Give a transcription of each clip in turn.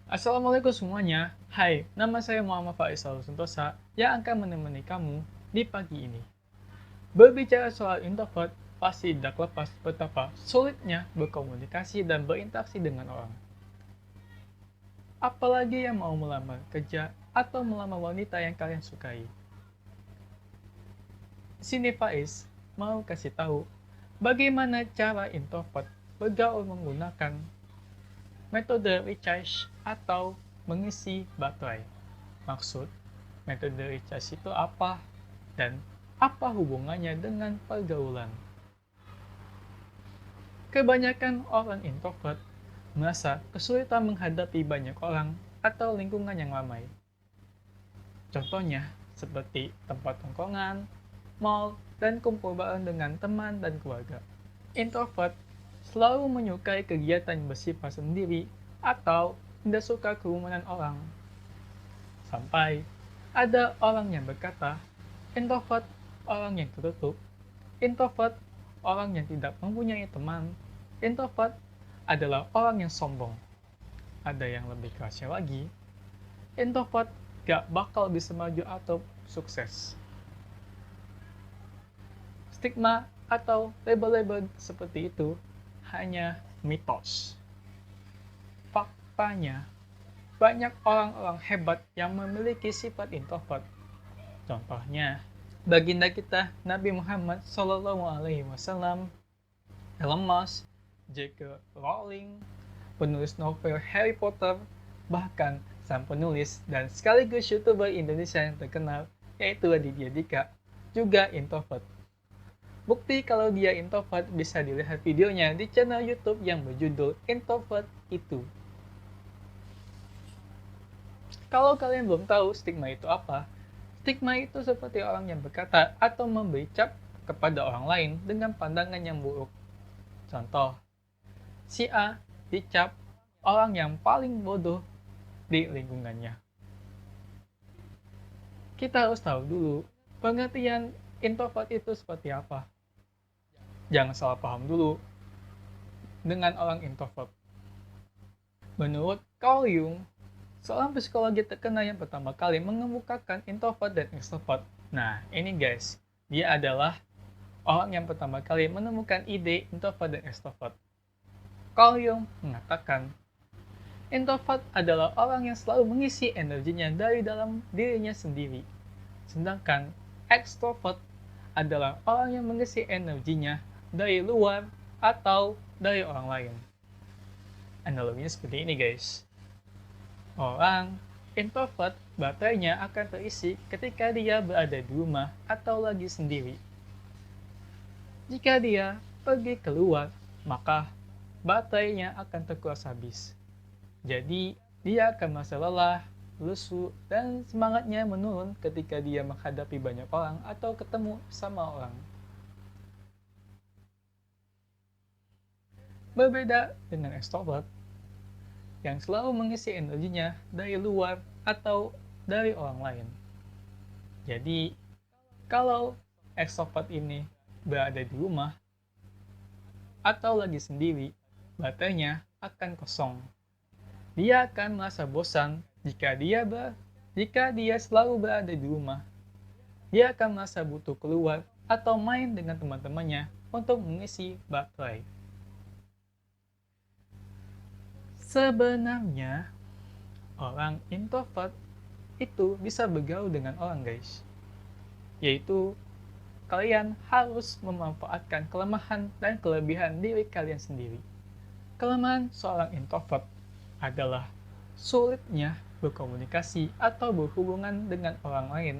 Assalamualaikum semuanya. Hai, nama saya Muhammad Faisal Sentosa yang akan menemani kamu di pagi ini. Berbicara soal introvert, pasti tidak lepas betapa sulitnya berkomunikasi dan berinteraksi dengan orang. Apalagi yang mau melamar kerja atau melamar wanita yang kalian sukai. Sini Faiz mau kasih tahu bagaimana cara introvert bergaul menggunakan metode recharge atau mengisi baterai. Maksud, metode recharge itu apa? Dan apa hubungannya dengan pergaulan? Kebanyakan orang introvert merasa kesulitan menghadapi banyak orang atau lingkungan yang ramai. Contohnya, seperti tempat tongkrongan, mall, dan kumpul bareng dengan teman dan keluarga. Introvert selalu menyukai kegiatan yang bersifat sendiri atau tidak suka kerumunan orang. Sampai ada orang yang berkata, introvert orang yang tertutup, introvert orang yang tidak mempunyai teman, introvert adalah orang yang sombong. Ada yang lebih kerasnya lagi, introvert gak bakal bisa maju atau sukses. Stigma atau label-label seperti itu hanya mitos. Faktanya, banyak orang-orang hebat yang memiliki sifat introvert. Contohnya, baginda kita Nabi Muhammad SAW, Elon Musk, J.K. Rowling, penulis novel Harry Potter, bahkan sang penulis dan sekaligus YouTuber Indonesia yang terkenal, yaitu Raditya Dika, juga introvert. Bukti kalau dia introvert bisa dilihat videonya di channel YouTube yang berjudul Introvert Itu. Kalau kalian belum tahu stigma itu apa, stigma itu seperti orang yang berkata atau memberi cap kepada orang lain dengan pandangan yang buruk. Contoh, si A dicap orang yang paling bodoh di lingkungannya. Kita harus tahu dulu pengertian introvert itu seperti apa. Jangan salah paham dulu dengan orang introvert. Menurut Carl Jung, seorang psikologi terkenal yang pertama kali mengemukakan introvert dan extrovert. Nah, ini guys, dia adalah orang yang pertama kali menemukan ide introvert dan extrovert. Carl Jung mengatakan, introvert adalah orang yang selalu mengisi energinya dari dalam dirinya sendiri. Sedangkan extrovert adalah orang yang mengisi energinya dari luar atau dari orang lain. Analoginya seperti ini guys. Orang introvert baterainya akan terisi ketika dia berada di rumah atau lagi sendiri. Jika dia pergi keluar, maka baterainya akan terkuras habis. Jadi, dia akan merasa lelah, lesu, dan semangatnya menurun ketika dia menghadapi banyak orang atau ketemu sama orang. Berbeda dengan extrovert, yang selalu mengisi energinya dari luar atau dari orang lain. Jadi, kalau extrovert ini berada di rumah atau lagi sendiri, baterainya akan kosong. Dia akan merasa bosan jika dia selalu berada di rumah. Dia akan merasa butuh keluar atau main dengan teman-temannya untuk mengisi baterai. Sebenarnya, orang introvert itu bisa bergaul dengan orang guys. Yaitu, kalian harus memanfaatkan kelemahan dan kelebihan diri kalian sendiri. Kelemahan seorang introvert adalah sulitnya berkomunikasi atau berhubungan dengan orang lain.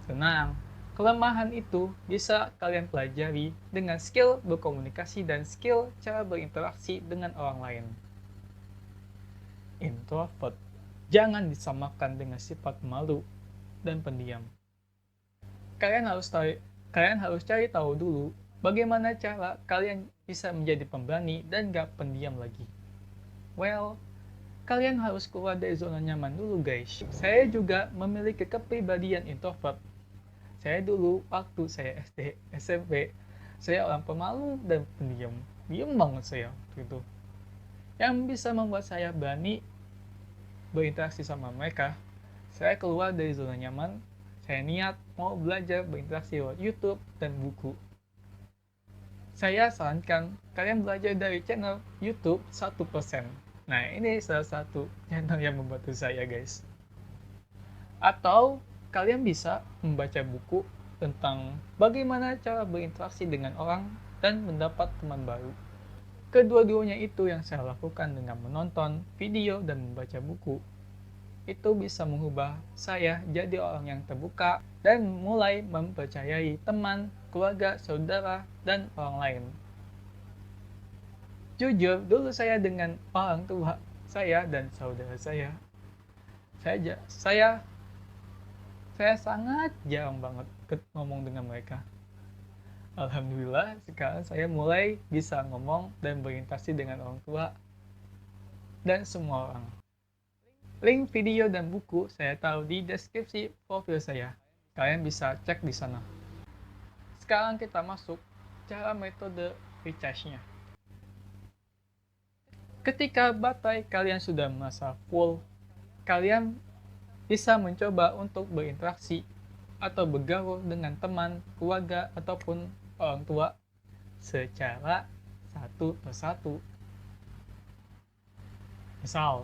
Tenang, kelemahan itu bisa kalian pelajari dengan skill berkomunikasi dan skill cara berinteraksi dengan orang lain. Introvert jangan disamakan dengan sifat malu dan pendiam. Kalian harus cari tahu dulu bagaimana cara kalian bisa menjadi pemberani dan gak pendiam lagi. Well, kalian harus keluar dari zona nyaman dulu guys. Saya juga memiliki kepribadian introvert. Saya dulu waktu saya SD, SMP, saya orang pemalu dan pendiam. Diam banget saya gitu. Yang bisa membuat saya berani berinteraksi sama mereka, saya keluar dari zona nyaman. Saya niat mau belajar berinteraksi lewat YouTube dan buku. Saya sarankan kalian belajar dari channel YouTube 1%. Nah, ini salah satu channel yang membantu saya, guys. Atau kalian bisa membaca buku tentang bagaimana cara berinteraksi dengan orang dan mendapat teman baru. Kedua-duanya itu yang saya lakukan dengan menonton video dan membaca buku. Itu bisa mengubah saya jadi orang yang terbuka dan mulai mempercayai teman, keluarga, saudara, dan orang lain. Jujur, dulu saya dengan orang tua saya dan saudara saya saya sangat jarang banget ngomong dengan mereka. Alhamdulillah, sekarang saya mulai bisa ngomong dan berinteraksi dengan orang tua dan semua orang. Link video dan buku saya taruh di deskripsi profil saya. Kalian bisa cek di sana. Sekarang kita masuk cara metode recharge-nya. Ketika baterai kalian sudah merasa full, kalian bisa mencoba untuk berinteraksi atau bergaul dengan teman, keluarga, ataupun orang tua secara satu persatu. Misal,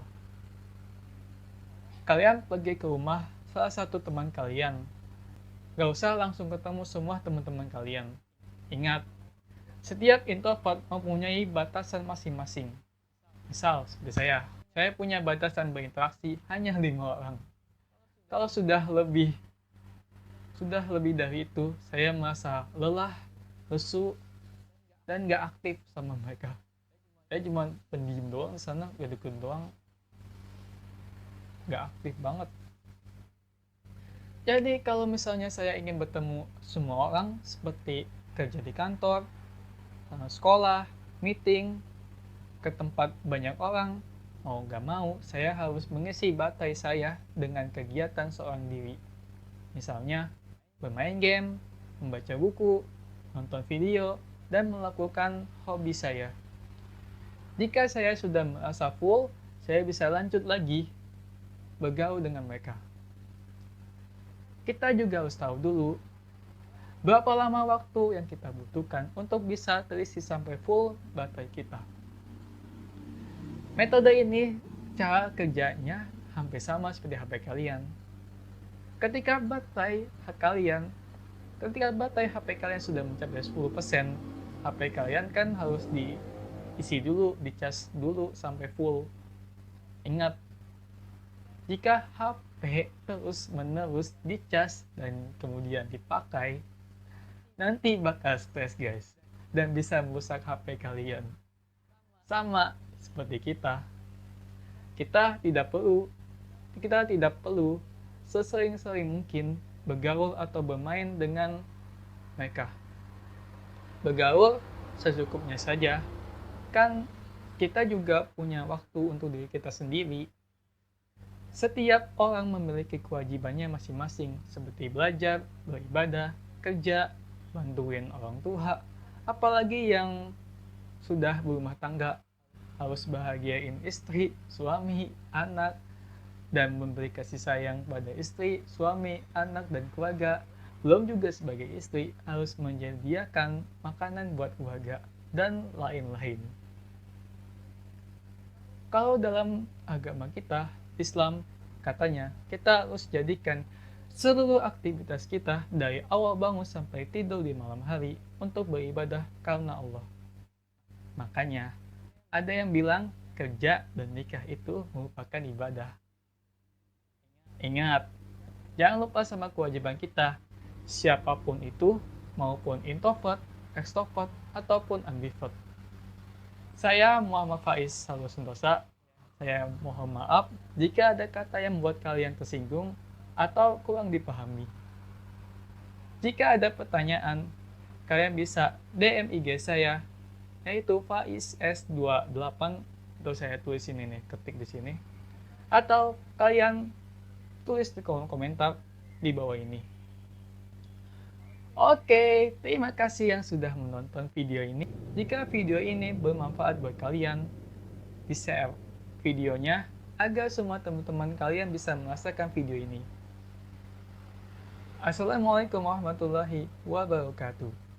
kalian pergi ke rumah salah satu teman kalian. Gak usah langsung ketemu semua teman-teman kalian. Ingat, setiap introvert mempunyai batasan masing-masing. Misal, seperti saya punya batasan berinteraksi hanya 5 orang. Kalau sudah lebih dari itu, saya merasa lelah, lesu, dan gak aktif sama mereka. Saya cuma pendiam doang di sana, gak dukun doang, gak aktif banget. Jadi kalau misalnya saya ingin bertemu semua orang seperti kerja di kantor, sekolah, meeting, ke tempat banyak orang, mau gak mau saya harus mengisi baterai saya dengan kegiatan seorang diri. Misalnya bermain game, membaca buku, nonton video, dan melakukan hobi saya. Jika saya sudah merasa full, saya bisa lanjut lagi bergaul dengan mereka. Kita juga harus tahu dulu berapa lama waktu yang kita butuhkan untuk bisa terisi sampai full baterai kita. Metode ini cara kerjanya hampir sama seperti HP kalian. Ketika baterai HP kalian sudah mencapai 10%, HP kalian kan harus diisi dulu, dicas dulu sampai full. Ingat, jika HP terus-menerus dicas dan kemudian dipakai, nanti bakal stres, guys, dan bisa merusak HP kalian. Sama seperti kita tidak perlu sesering-sering mungkin bergaul atau bermain dengan mereka. Bergaul secukupnya saja, kan kita juga punya waktu untuk diri kita sendiri. Setiap orang memiliki kewajibannya masing-masing, seperti belajar, beribadah, kerja, bantuin orang tua, apalagi yang sudah berumah tangga, harus bahagiain istri, suami, anak, dan memberi kasih sayang pada istri, suami, anak, dan keluarga. Belum juga sebagai istri harus menyediakan makanan buat keluarga, dan lain-lain. Kalau dalam agama kita, Islam, katanya kita harus jadikan seluruh aktivitas kita dari awal bangun sampai tidur di malam hari untuk beribadah karena Allah. Makanya, ada yang bilang kerja dan nikah itu merupakan ibadah. Ingat, jangan lupa sama kewajiban kita, siapapun itu, maupun introvert, extrovert, ataupun ambivert. Saya Muhammad Faiz Salwa Sentosa. Saya mohon maaf jika ada kata yang membuat kalian tersinggung atau kurang dipahami. Jika ada pertanyaan, kalian bisa DM IG saya, yaitu Faiz S28, atau saya tulis ini nih, ketik di sini, atau kalian tulis di kolom komentar di bawah ini. Oke, terima kasih yang sudah menonton video ini. Jika video ini bermanfaat buat kalian, di-share videonya agar semua teman-teman kalian bisa merasakan video ini. Assalamualaikum warahmatullahi wabarakatuh.